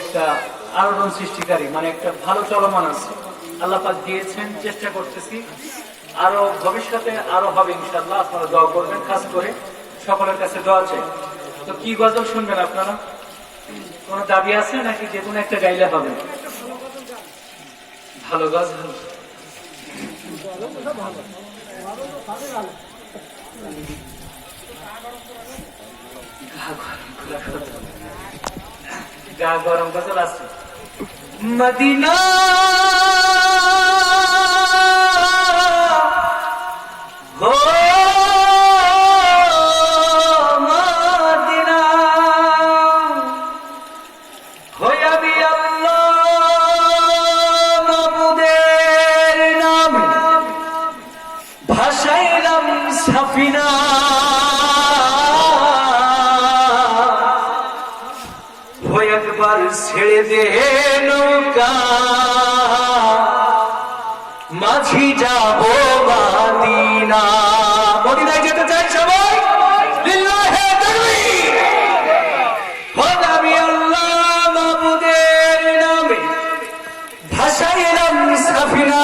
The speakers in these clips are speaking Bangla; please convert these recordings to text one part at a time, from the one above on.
একটা আলোড়ন সৃষ্টিকারী, মানে একটা ভালো চলমান আছে। আল্লাহ পাক দিয়েছেন, চেষ্টা করতেছি, আরো ভবিষ্যতে আরো হবে ইনশাআল্লাহ। আপনারা দোয়া করবেন, খাস করে সকলের কাছে দোয়া চাই। তো কি গজল শুনবেন আপনারা? কোন দাবি আছে নাকি যে কোনো একটা গাইলে হবে? ভালো গজল, গা গরম গজল আছে। মদিনা হো মদিনা হইয়াবি আল্লাহ মাবুদের নাম ভাসাইলাম সাফিনা একবার ছেড়ে দে নৌকা মাঝি যাবো মদিনা। মদিনায় যেতে চাই সবাই? লিল্লাহে তাকবীর। আমি আল্লাহ মাবুদের নামে ভাসাইলাম সাফিনা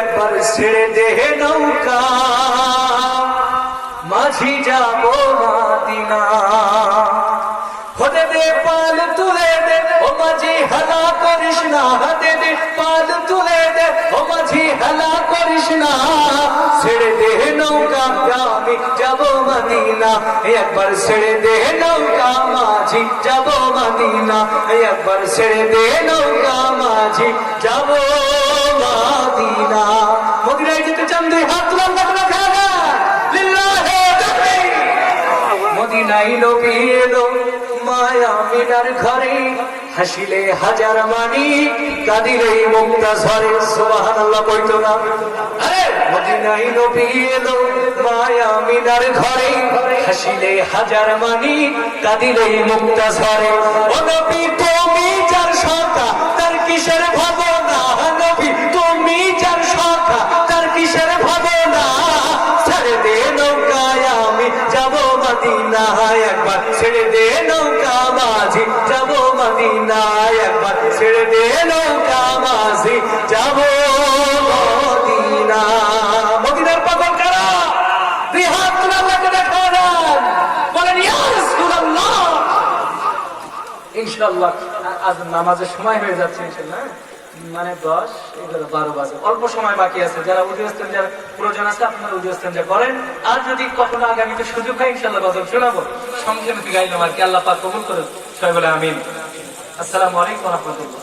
একবার ছেড়ে দে নৌকা মাঝি যাবো মদিনা। হতে দে পাল তুলে দে ও মাঝি হেলা করিস না, হাতে দে পাল তুলে দে ও মাঝি হেলা করিস না। ছেড়ে দে নৌকা আমি যাবো মদিনা, একবার ছেড়ে দে নৌকা মাঝি যাবো মদিনা, একবার ছেড়ে দে নৌকা মাঝি যাবো মদিনা। মদিনায় যেতে চান দুই হাত তুলান রাখা না। লিল্লাহে তাকবীর। মদিনায় নবী এলো মায়া মিনার ঘরে, হাসিলে হাজার মানি কাঁদিলে মুক্তা ঝরে। সুবহানাল্লাহ কইতো না? আরে মদিনায় নবী এলো মায়া মিনার ঘরে, হাসিলে হাজার মানি কাঁদিলে মুক্তা ঝরে। ও নবী তুমি যার সখা তার কিসের ভাবনা, নবী তুমি যার সখা তার কিসের ভাবনা। ছেড়ে দে নৌকায় আমি যাবো মদিনা, একবার ছেড়ে দে নৌকা মাঝি যাবো মদিনা, একবার ছেড়ে দে নৌকা মাঝি যাবো মদিনা। মদিনার পাগল কারা? দুই হাত তুলে আল্লাহকে দেখান, বলেন ইয়া রাসূলুল্লাহ। ইনশাআল্লাহ আজ নামাজের সময় হয়ে যাচ্ছে ইনশাআল্লাহ, মানে 10, 11, 12 বাজে, অল্প সময় বাকি আছে। যারা উজু ইস্তেঞ্জার প্রয়োজন আছে আপনারা উজু ইস্তেঞ্জা করেন। আর যদি কখনো আগামীতে সুযোগ হয় ইনশাআল্লাহ গজল শোনাবো, সংক্ষেপে গাইলাম আর কি। আল্লাহ পাক কবুল করুন, সবাই বলে আমিন। আসসালামু আলাইকুম ওয়া রাহমাতুল্লাহ।